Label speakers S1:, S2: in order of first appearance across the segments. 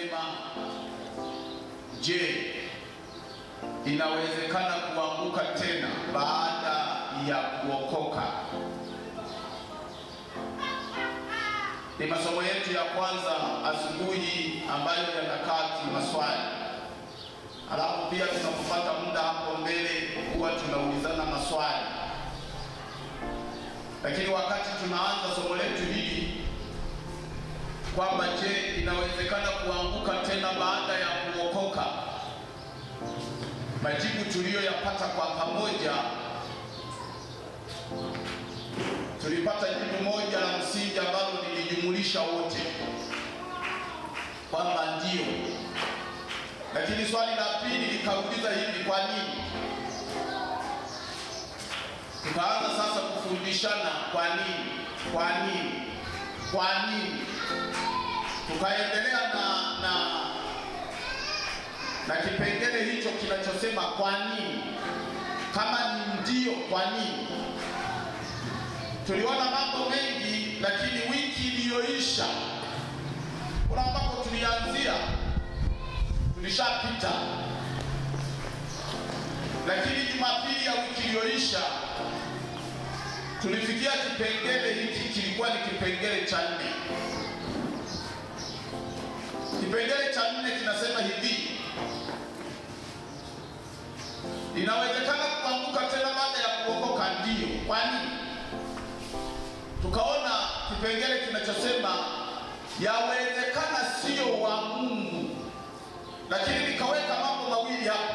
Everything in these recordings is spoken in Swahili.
S1: linasema, je, inawezekana kuanguka tena baada ya kuokoka? Ni masomo yetu ya kwanza asubuhi ambayo yanakaa kimaswali. Alafu pia tunapopata muda hapo mbele huwa tunaulizana maswali. Lakini wakati tunaanza somo letu hili kwamba je, inawezekana kuanguka tena baada ya kuokoka, majibu tuliyoyapata kwa pamoja, tulipata jibu moja la msingi ambalo lilijumulisha wote kwamba ndio. Lakini swali la pili likauliza hivi, kwa nini? Tukaanza sasa kufundishana kwa nini, kwa nini, kwa nini. Tukaendelea na kipengele hicho kinachosema kwa nini. Kama ni ndio, kwa nini? Tuliona mambo mengi, lakini wiki iliyoisha kuna ambako tulianzia tulishapita. Lakini Jumapili ya wiki iliyoisha tulifikia kipengele hiki, kilikuwa ni kipengele cha 4. Kipengele cha 4 kinasema hivi: inawezekana kuanguka tena baada ya kuokoka. Ndio. Kwa nini? Tukaona kipengele kinachosema yawezekana sio wa Mungu, lakini nikaweka mambo mawili hapo: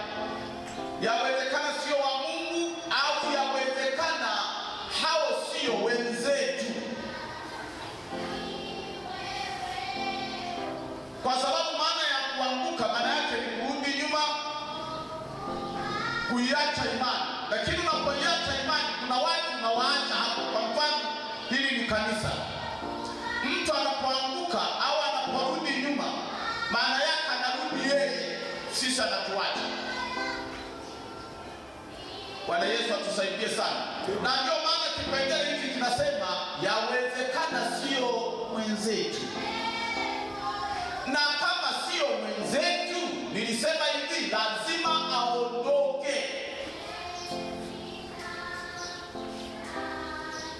S1: yawezekana sio wa Mungu au yawezekana hao sio wenzetu. Kwa sababu maana ya kuanguka maana yake ni kurudi nyuma, kuiacha imani. Lakini unapoiacha imani kuna watu unawaacha hapo. Kwa mfano, hili ni kanisa. Mtu anapoanguka au anaporudi nyuma, maana yake anarudi yeye, sisi anatuacha. Bwana Yesu atusaidie sana. Na ndio maana kipengele hiki kinasema yawezekana sio mwenzetu. Na kama sio mwenzetu, nilisema hivi, lazima aondoke.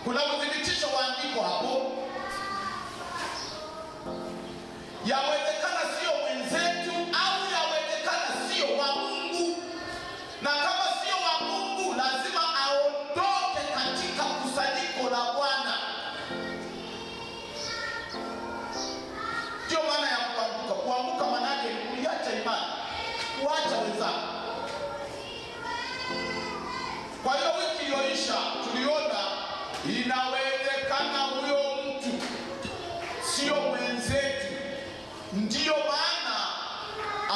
S1: Kuna udhibitisho wa andiko hapo. Yawezekana sio mwenzetu au yawezekana sio wa Mungu. Na kama sio wa Mungu, lazima aondoke katika kusanyiko la Bwana. Ndio maana ya kuanguka. Kuanguka maana yake ni kuiacha imani, kuacha wenzako. Kwa hiyo wiki iliyoisha tuliona inawezekana huyo mtu sio mwenzetu, ndio maana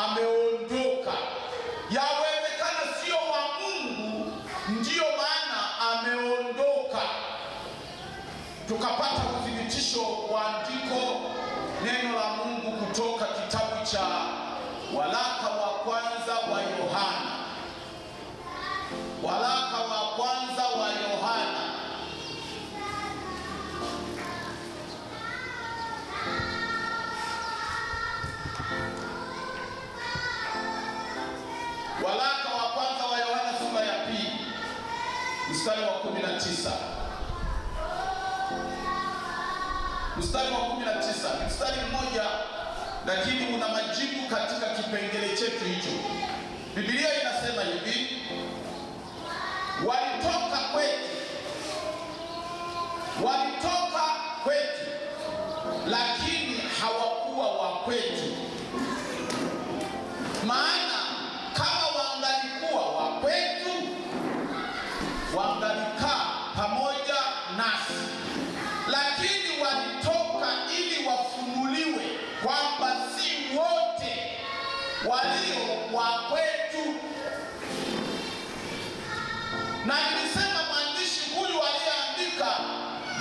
S1: ameondoka. Yawezekana sio wa Mungu, ndio maana ameondoka. Tukapata uthibitisho wa andiko, neno la Mungu kutoka kitabu cha waraka wa kwanza wa Yohana. Waraka wa kwanza wa Yohana. Waraka wa kwanza wa Yohana sura ya 2 mstari wa 19. Mstari wa 19, mstari mmoja lakini una majibu katika kipengele chetu hicho. Biblia inasema hivi: walitoka kwetu, lakini hawakuwa wa kwetu. Maana kama wangalikuwa wa kwetu, wangalikaa pamoja nasi. Lakini walitoka ili wafunuliwe kwamba si wote walio wa kwetu. Na nilisema mwandishi huyu aliyeandika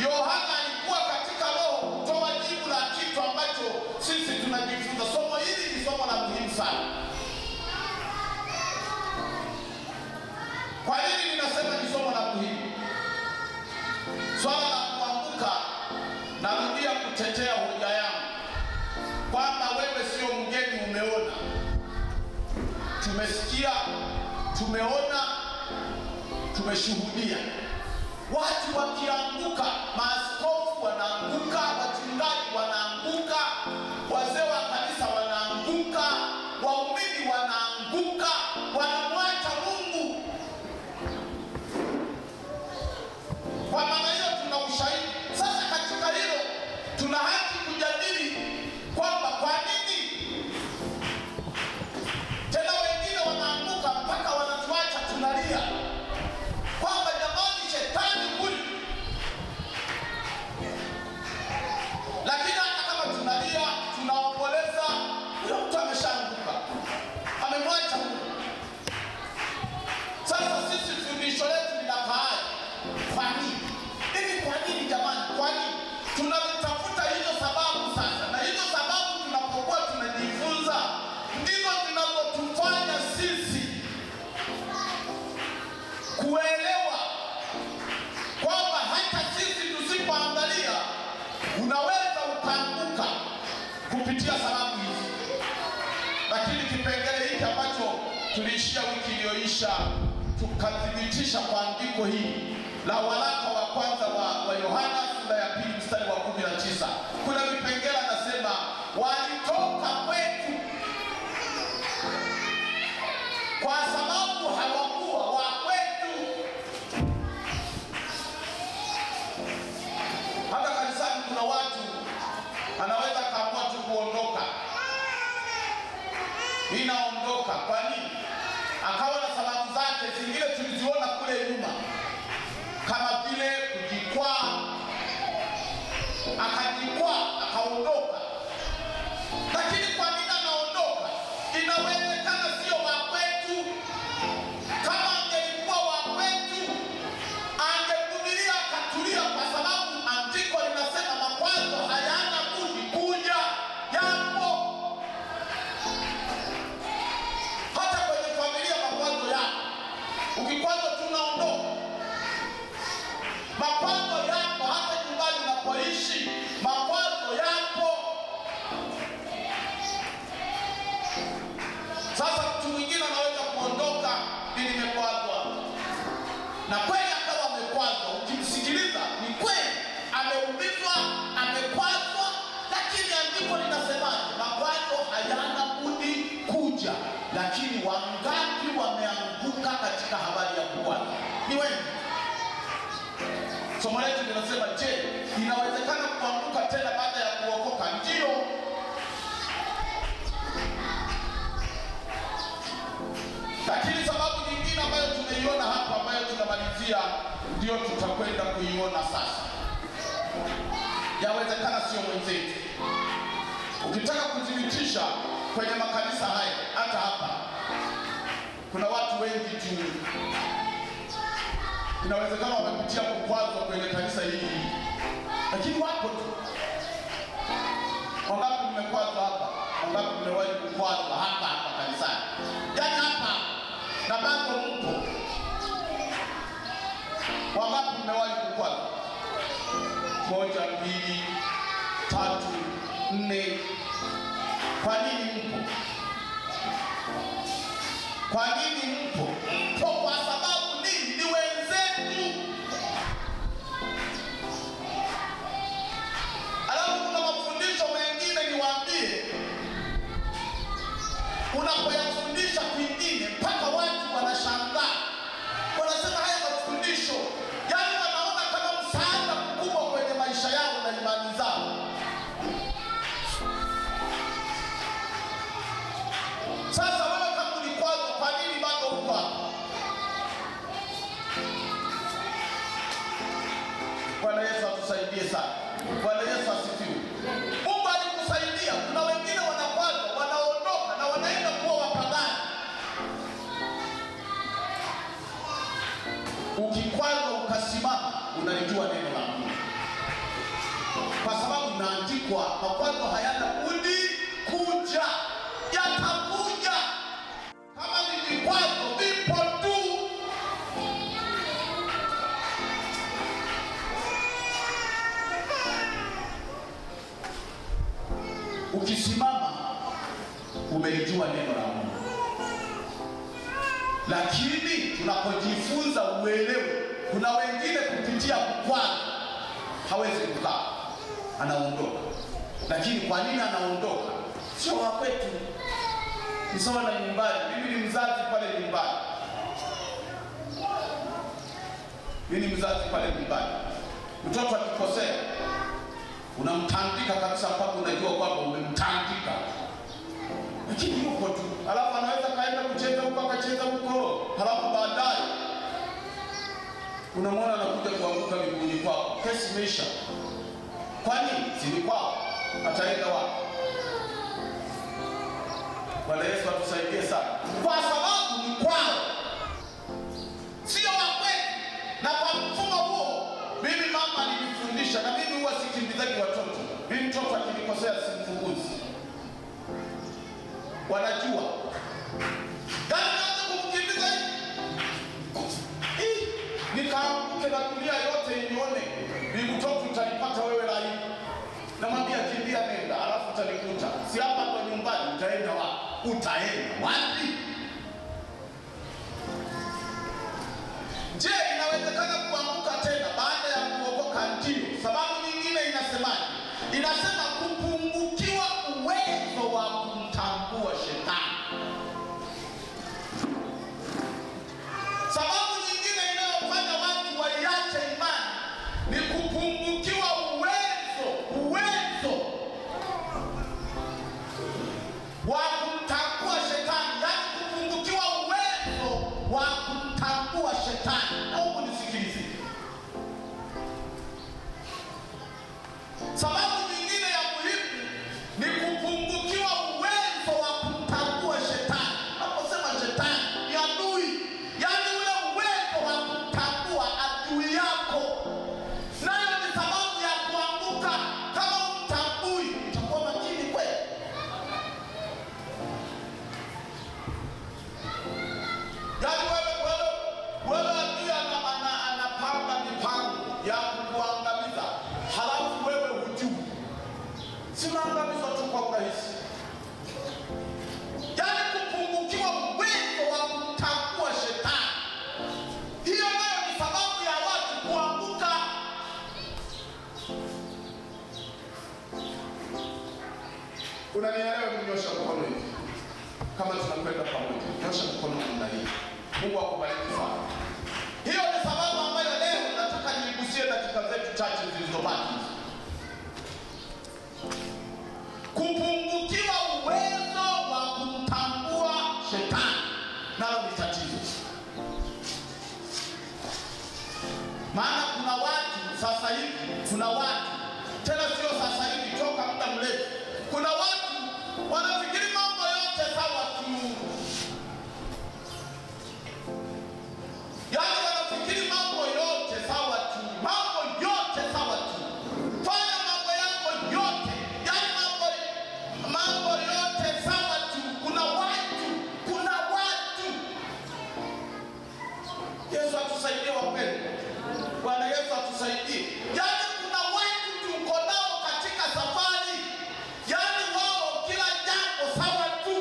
S1: Yohana alikuwa katika roho kutoa jibu la kitu ambacho sisi tunajifunza. Somo hili ni somo la muhimu sana. Kwa nini ninasema ni somo la muhimu? Swala la kuanguka, narudia kutetea hoja yangu. kwamba wewe sio mgeni, umeona. Tumesikia, tumeona, tumeshuhudia watu wakianguka, maaskofu wanaanguka, wachungaji wanaanguka, wazee wa kanisa wanaanguka, waumini wanaanguka, wanamwacha Mungu. Kwa maana hiyo tuna ushahidi. Sasa katika hilo tuna haki kujadili kwamba kwa nini tena wengine wanaanguka mpaka wanatuacha tunalia kwamba jamani shetani huyu. Lakini hata kama tunalia, tunaomboleza, huyo mtu ameshaanguka, amemwacha Mungu. Sasa sisi fundisho letu linakaaje? Kwa nini? Hivi kwa nini jamani? Kwa nini? Tunatafuta hizo sababu sasa, na hizo sababu tunapokuwa tunajifunza ndizo zinazotufanya sisi kuelewa kwamba hata sisi tusipoangalia unaweza ukaanguka kupitia sababu hizi. Lakini kipengele hiki ambacho tuliishia wiki iliyoisha, tukathibitisha kwa andiko hili la waraka wa kwanza wa Yohana sura ya 2 mstari wa 19. Kuna vipengele anasema walitoka kwetu kwa sababu hawakuwa wa kwetu. Hata kanisani kuna watu anaweza kaamua tu kuondoka. Ninaondoka. Kwa nini? Akawa na sababu zake, zingine tuliziona kule nyuma, kama vile kujikwaa, akajikwaa akaondoka. Lakini kwa nini anaondoka? Inawezekana sio wa kwetu. Kama angelikuwa wa kwetu, angevumilia akatulia, kwa sababu andiko linasema makwazo hayana budi kuja, yapo. Hata kwenye familia makwazo yapo. Ukikwazo tunaondoka. Makwazo yapo hata nyumbani unapoishi, makwazo yapo. Sasa mtu mwingine anaweza kuondoka, ili nimekwazwa. Na kweli akawa amekwazwa, ukimsikiliza ni kweli ameumizwa, amekwazwa, lakini andiko linasemaje? Makwazo hayana budi kuja. Lakini wangapi wameanguka katika habari ya kukwazwa? Ni wengi. Somo letu linasema, je, inawezekana kuanguka tena baada ya kuokoka? Ndio. Lakini sababu nyingine ambayo tumeiona hapa, ambayo tunamalizia, ndio tutakwenda kuiona sasa. Yawezekana sio mwenzetu. Ukitaka kudhibitisha kwenye makanisa haya, hata hapa kuna watu wengi tu inawezekana wamepitia kukwazwa kwenye kanisa hili, lakini wapo tu. Wangapi mmekwazwa hapa? Wangapi mmewahi kukwazwa hapa kanisani? Yaani hapa na bado mpo. Wangapi mmewahi kukwazwa? 1, 2, 3, 4. Kwa nini mpo? Kwa nini mpo? Mpo kwa sababu ni wenzetu. Alafu kuna mafundisho mengine niwaambie, unapoyafundisha kwingine mpaka watu wanashangaa. Wanasema haya mafundisho, yaani wanaona kama msaada mkubwa kwenye maisha yao na imani zao. Sasa wewe kama ulikwazwa, kwa nini bado uko hapa? Bwana Yesu atusaidie sana. Bwana Yesu asifiwe. Mungu alikusaidia. Kuna wengine wanakwazwa, wanaondoka na wanaenda kuwa wapagani. Ukikwazwa ukasimama, unalijua neno la Mungu. Kwa sababu inaandikwa, makwazo hayana budi kuja. Yatakuja. Kama ni vikwazo vipo tu. Ukisimama umelijua neno la Mungu. Lakini tunapojifunza uelewe, kuna wengine kupitia kukwaza hawezi kukaa, anaondoka. Lakini kwa nini anaondoka? Sio wa kwetu. Ni sawa na nyumbani. Mimi ni mzazi pale nyumbani. Mtoto akikosea unamtandika kabisa mpaka unajua kwamba umemtandika. Lakini yuko tu. Alafu anaweza kaenda kucheza huko akacheza huko. Halafu baadaye unamwona anakuja kuanguka miguuni kwako. Kesi imeisha. Kwani si ni kwako? Ataenda wapi? Bwana Yesu atusaidie sana. Kwa sababu ni kwao, sio wa kwetu. Na kwa mfumo huo, mimi mama alinifundisha, na mimi huwa sikimbizaji watoto. Mimi mtoto akinikosea simfukuzi. Wanajua. Kama naanza kumkimbiza hivi, nikaanguke na dunia yote inione, ni mtoto utanipata wewe la hivi. Namwambia kimbia nenda, alafu utanikuta. Si hapa kwa nyumbani, utaenda wapi? Utaenda wapi? Je, inawezekana kuanguka tena baada ya kuokoka? Ndio. Sababu nyingine inasemaje? Inasema kupungukiwa uwezo wa kumtambua shetani. Sababu nyingine inayofanya watu waiache imani ni kupungukiwa uwezo wa kumtambua shetani. Yaani kupungukiwa uwezo wa kumtambua shetani. Naomba nisikilize. Sababu nyingine ya muhimu ni kupungukiwa uwezo wa kumtambua shetani. Naposema shetani ni adui, yaani ule uwezo wa kumtambua adui yako. Nayo ni sababu ya kuanguka. Kama umtambui, utakuwa makini kweli. Yaani wewe adui anapanga mipango ya kukuangamiza, halafu wewe hujui. Si unaangamizwa tu kwa urahisi. Yaani kupungukiwa uwezo wa kumtambua shetani. Hiyo nayo ni sababu ya watu kuanguka. Unanielewa? Mnyosha mkono hivi. Kama tunakwenda pamoja, nyosha mkono namna hii. Mungu akubariki sana. Hiyo ni sababu ambayo leo nataka nigusie dakika zetu chache zilizobaki. Kupungukiwa uwezo wa kumtambua shetani nalo ni tatizo. Maana kuna watu sasa hivi, tena sio sasa hivi, toka muda mrefu, kuna watu wanafikiri mambo yote sawa tu. Yaani wanafikiri mambo yote sawa tu. Fanya mambo yako yote. Yaani mambo yote sawa tu. Kuna watu. Yesu atusaidie wapendwa. Bwana Yesu atusaidie. Yaani kuna watu tuko nao katika safari. Yaani wao kila jambo sawa tu.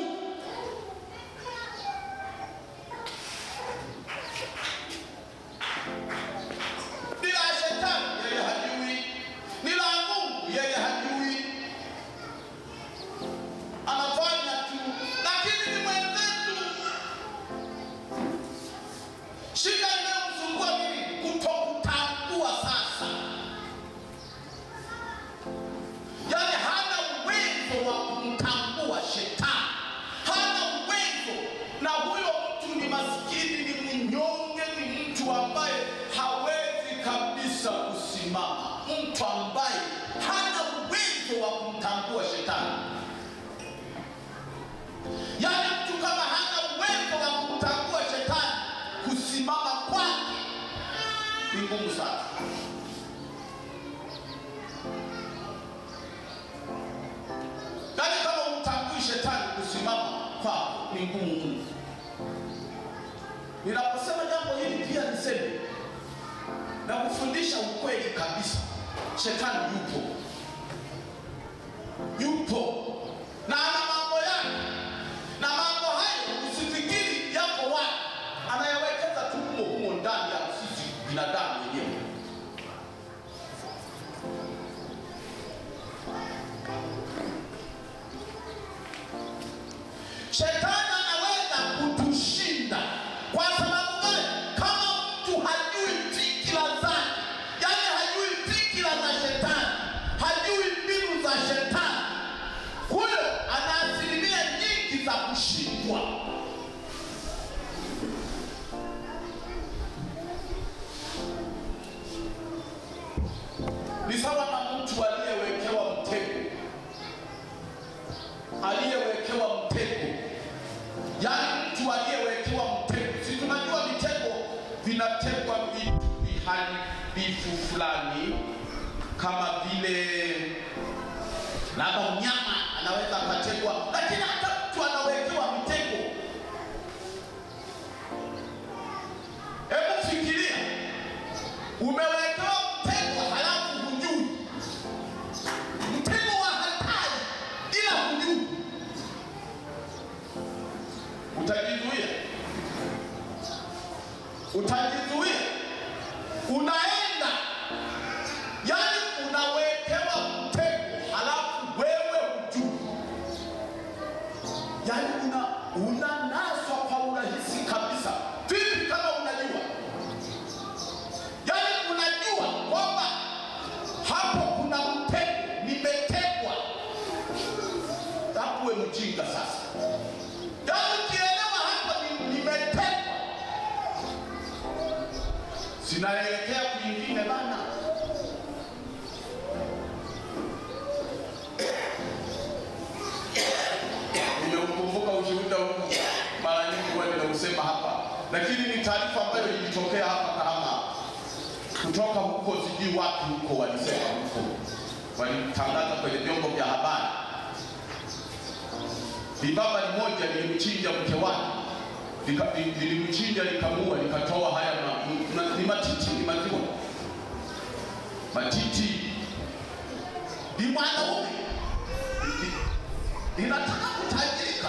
S1: Bila shetani yeye hajui, bila Mungu yeye hajui. Anafanya tu, lakini ni mwenzetu. Shida inayomsumbua nini? Kutokutambua sasa. Yaani hana uwezo wa kumtambua shetani. Hana uwezo. Na huyo mtu ni maskini, ni mnyonge, ni mtu ambaye hawezi kabisa kusimama. Mtu ambaye hana uwezo wa kumtambua shetani. Yaani mtu kama hana uwezo wa kumtambua shetani, kusimama kwake ni ngumu sana. Yaani kama umtambui shetani, kusimama kwake ni ngumu mno. Ninaposema jambo hili pia niseme na kufundisha ukweli kabisa. Shetani yupo. Na ana mambo yake. Shetani anaweza kutushinda kwa sababu gani? Kama mtu hajui fikra zake, yani hajui fikra za shetani, hajui mbinu za shetani, huyo ana asilimia nyingi za kushindwa. Ni sawa na mtu aliyewekewa mtego. Aliyewekewa mtego, yani mtu aliyewekewa mtego. Si tunajua mitego vinategwa vitu viharibifu fulani, kama vile labda mnyama anaweza akategwa, lakini hata mtu anawekewa mtego. Hebu fikiria, umewekewa mtego halafu hujui. Mtego wa hatari ila hujui. Utajizuia? Utajizuia? Unaenda, yani unawekewa mtego halafu wewe hujui. Yani unanaswa kwa urahisi kabisa. Vipi kama unajua? Yani unajua kwamba hapo kuna mtego, nimetegwa. Hapo wewe mjinga sasa. Yani ukielewa hapa nimetegwa, sinaelekea kwingine bana. Nimeukumbuka ushuhuda huu mara nyingi huwa ninausema hapa, lakini ni taarifa ambayo ilitokea hapa Kahama. Kutoka huko sijui wapi huko, walisema huko, walitangaza kwenye vyombo vya habari. Bibaba mmoja lilimchinja mke wake, lilimchinja likamuua, likatoa haya ni matiti, ni maziwa. Matiti ni mwanaume, linataka kutajirika.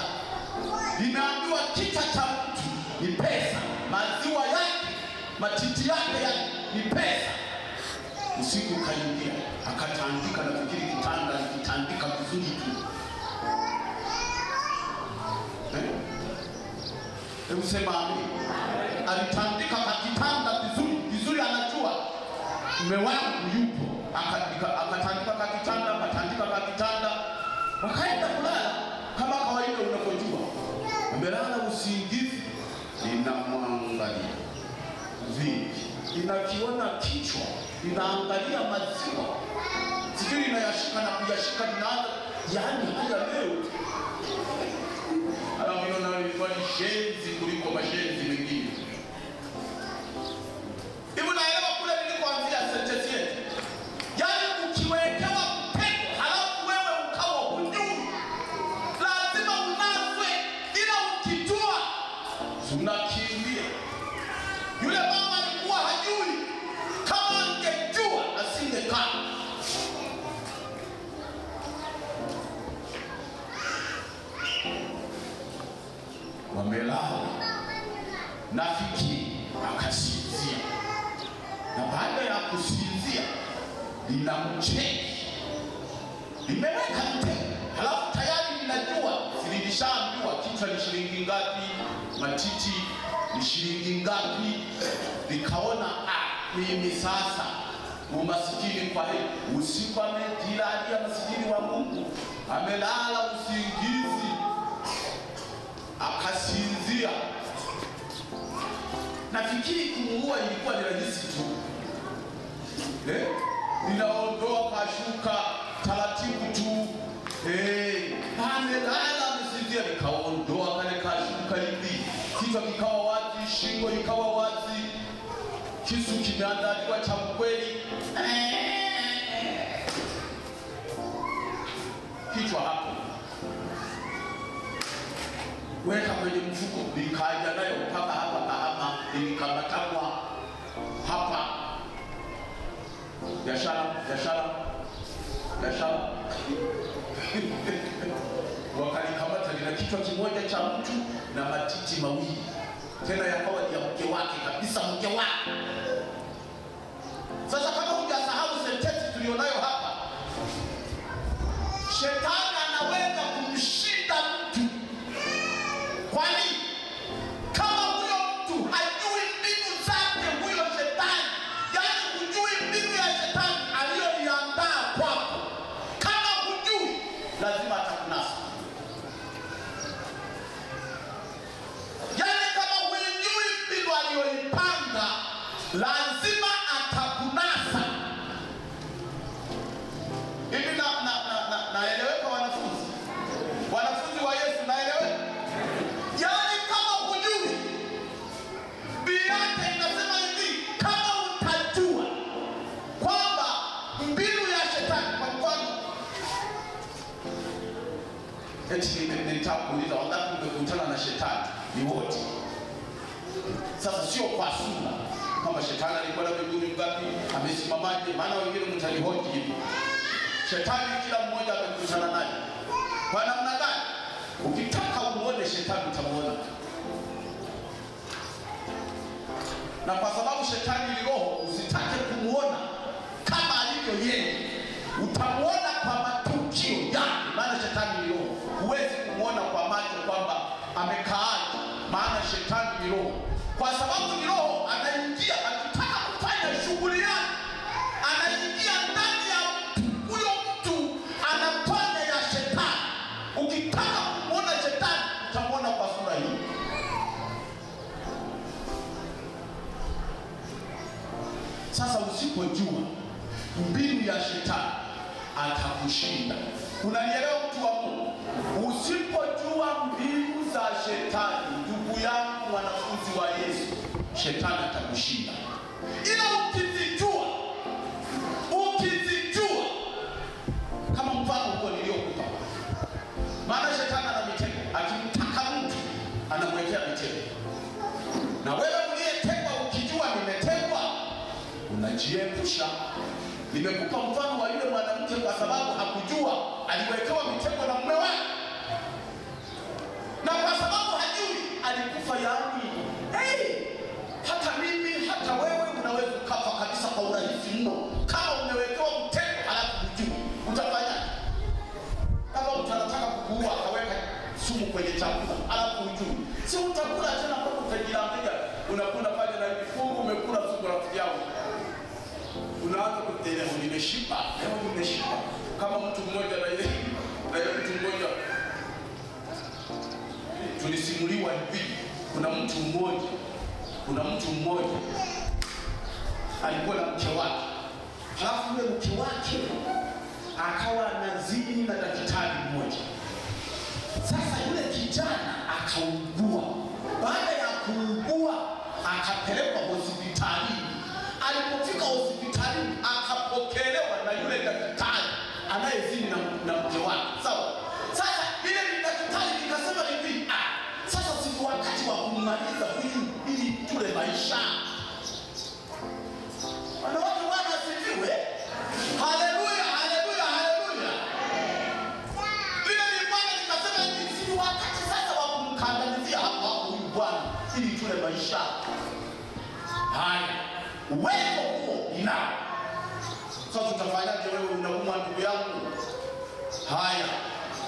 S1: Limeambiwa kichwa cha mtu ni pesa, maziwa yake, matiti yake ni pesa. Usiku kaingia, akatandika, nafikiri kitanda kitandika vizuri tu. Hebu sema amen. Alitandika kitanda vizuri vizuri, anajua mume wangu yupo. Akatandika kitanda, akatandika kitanda. Wakaenda kulala kama kawaida. Unapojua amelala usingizi, linamwangalia vipi, inakiona kichwa, inaangalia maziwa, sijui inayashika na kuyashika, linaanza yani haya leo. Anaona ilikuwa ni shenzi kuliko mashenzi mengine. Hivi naelewa kule nilikoanzia sentence yetu. Yani ukiwekewa mtego halafu wewe ukawa hujui, lazima unaswe, ila ukijua unakimbia. Yule mama alikuwa hajui, kama angejua asingekaa. Wamelala, nafikiri akasinzia, na baada ya kusinzia linamcheki, limeweka mtego, halafu tayari linajua, silishaambiwa kichwa ni shilingi ngapi, matiti ni shilingi ngapi. Likaona mimi sasa umasikini kwa hii. Usiku amejilalia masikini wa Mungu, amelala usingizi, akasinzia. Nafikiri kumuua ilikuwa ni rahisi tu. Ninaondoa kashuka taratibu tu. Amelala amesinzia, nikaondoa kale kashuka hivi, kichwa kikawa wazi, shingo ikawa wazi, kisu kimeandaliwa cha kweli. Kichwa hapo, weka kwenye mfuko, nikaja nayo mpaka hapa Kahama, nikamatwa hapa. Biashara wakalikamata, lina kichwa kimoja cha mtu na matiti mawili, tena yakawa ni ya mke wake kabisa, mke wake. Sasa kama hujasahau sentensi tulionayo hapa, shetani anaweza kumshinda mtu lazima atakunasa. Hivi naeleweka wanafunzi? Wanafunzi wa Yesu naeleweka? Yaani kama hujui, Biblia inasema hivi, kama utajua kwamba mbinu ya shetani, kwa mfano eti nitakuuliza wangapi umekutana na shetani? Ni wote. Sasa sio kwa sura kama shetani alikuwa na miguu ngapi, amesimamaje, maana wengine mtalihoji hivi. Shetani kila mmoja amekutana naye. Kwa namna gani? Ukitaka umuone shetani utamuona. Na kwa sababu shetani ni roho, usitake kumuona kama alivyo yeye. Utamuona kwa matukio yake, maana shetani ni roho. Huwezi kumuona kwa macho kwamba amekaaje, maana shetani ni roho. Kwa sababu ni roho, anaingia akitaka kufanya shughuli yake, anaingia ndani ya huyo mtu, anafanya ya shetani. Ukitaka kumuona shetani utamuona kwa sura hii. Sasa usipojua mbinu ya shetani atakushinda. Unanielewa mtu wa Mungu? Usipojua mbinu za shetani, ndugu yangu mwanafunzi wa Yesu, shetani atakushinda. Ila ukizijua kama mfano huo niliokupa. Maana shetani ana mitego, akimtaka mtu anamwekea mitego. Na wewe uliyetegwa ukijua nimetegwa, unajiepusha. Nimekupa mfano wa yule mwanamke kwa sababu hakujua aliwekewa mitego na mume wake. Na kwa sababu hajui alikufa yaani. Hata mimi, hata wewe unaweza kufa kabisa kwa urahisi mno. Kama umewekewa mtego halafu hujui, utafanya? Kama mtu anataka kukuua akaweka sumu kwenye chakula halafu hujui, si utakula tena kwa kujilambia. Unakula pale na vifungu umekula sumu rafiki yangu. Unaanza kutelea, nimeshiba, leo nimeshiba. Kama mtu mmoja na yeye mtu mmoja tulisimuliwa hivi, kuna mtu mmoja alikuwa na mke wake. Halafu yule mke wake akawa anazini na daktari mmoja. Sasa yule kijana akaugua. Baada ya kuugua akapelekwa hospitalini. Alipofika hospitalini akapokelewa na yule daktari anayezini na mke wake. Sawa? Sasa ile daktari nikasema hivi, sasa si wakati wa kumaliza huyu ili tule maisha. Wanawake Bwana asifiwe. Haleluya, haleluya, haleluya. Ile ni Bwana nikasema hivi, si wakati sasa wa kumkandamizia hapo huyu bwana ili tule maisha. Haya, uwezo huo ninao. Sasa tutafanyaje? Wewe unaumwa ndugu yangu. Haya,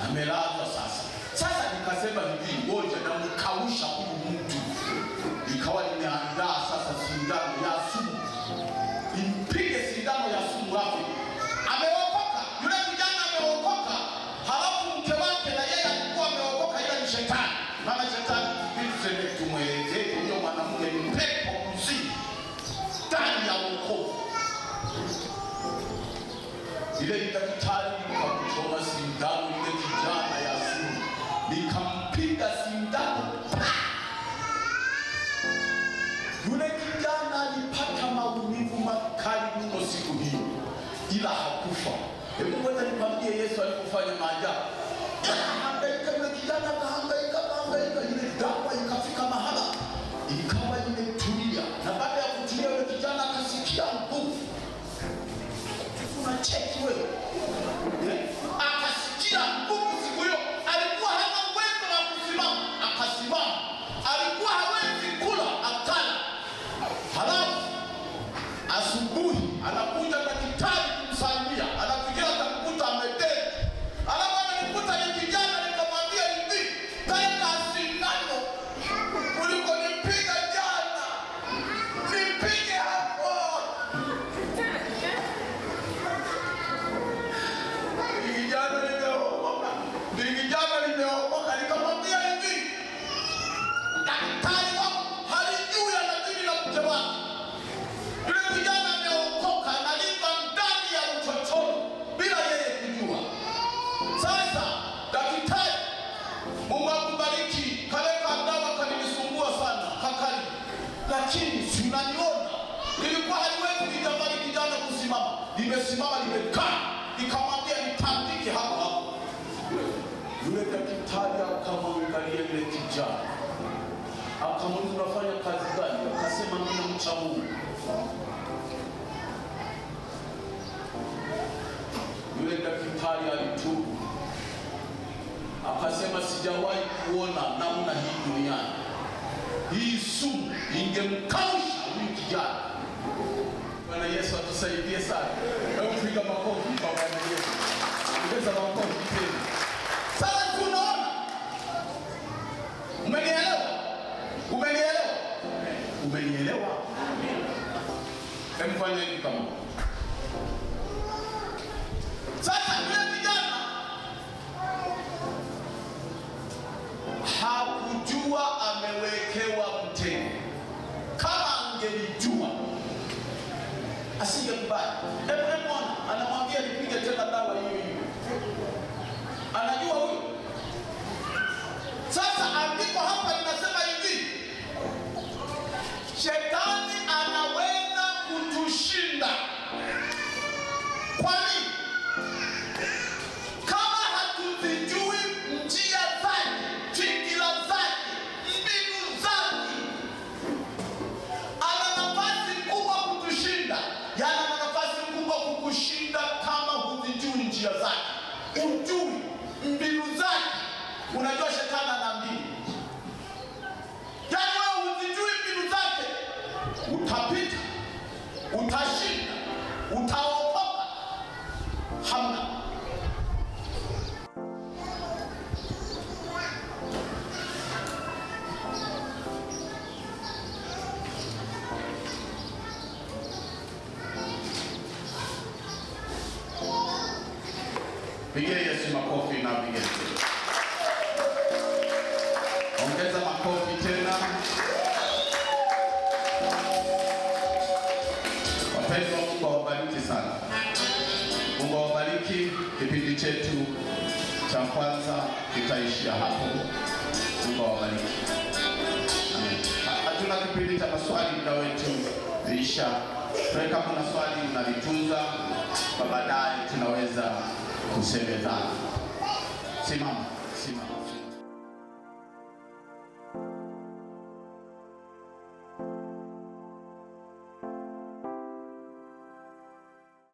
S1: amelazwa sasa. Sasa nikasema hivi, ngoja na mkausha huyu mtu. Nikawa nimeandaa sasa sindano ya sumu. Impige sindano ya sumu hapo. Ameokoka, yule kijana ameokoka. Halafu mke wake na yeye alikuwa ameokoka, ila ni shetani. Maana shetani tuseme tumwelezee huyo mwanamke ni pepo mzima ndani ya wokovu. Ile daktari nikamchoma sindano ile kijana ya sumu. Nikampiga sindano. Yule kijana alipata maumivu makali mno siku hiyo, ila hakufa. Hebu ngoja nikwambie Yesu alipofanya maajabu. Hangaika yule kijana, kahangaika, ile dawa ikafika mahala ikawa imetulia. Na baada ya kutulia yule kijana akasikia nguvu. Unacheki wewe. Akasikia nguvu siku hiyo. Alikuwa hana uwezo wa kusimama, akasimama. Alikuwa hawezi kula, akala. Halafu asubuhi anakuja daktari kumsalimia. Anafikiria atakuta amededi. Halafu anamkuta ni kijana limesimama limekaa, nikamwambia nitandike hapo hapo. Yule daktari akamwangalia yule kijana, akamuuliza unafanya kazi gani? Akasema mimi mcha Mungu. Yule daktari alitubu, akasema sijawahi kuona namna hii duniani. Hii sumu ingemkausha huyu kijana. Bwana Yesu atusaidie sana. Hebu piga makofi kwa Bwana Yesu. Ongeza makofi tena. Sasa tunaona. Umenielewa? Umenielewa? Umenielewa? Hebu fanya hivi kama. Sasa yule kijana hakujua amewekewa mtego. Kama angelijua asingekubali. Hebu anamwambia nipige tena dawa hiyo hiyo. Anajua huyo. Sasa andiko hapa linasema hivi, shetani anaweza kutushinda. Kwa nini? Kama hatuzijui njia zake, fikira zake, mbinu zake, ana nafasi kubwa kutushinda. Yana nafasi kubwa kukushinda kama huzijui njia zake, ujui mbinu zake. Unajua shetani ana mbinu. Yaani wewe huzijui mbinu zake, utapita, utashinda, utaokoka. Hamna. Pigia Yesu makofi na pigia. Ongeza makofi tena. Wapendwa, Mungu awabariki sana. Mungu awabariki. Kipindi chetu cha kwanza kitaishia hapo. Mungu awabariki. Amen. Hatuna kipindi cha maswali, muda wetu umeisha. Kama kuna swali unalitunza, baadaye tunaweza kusemezana. Simama.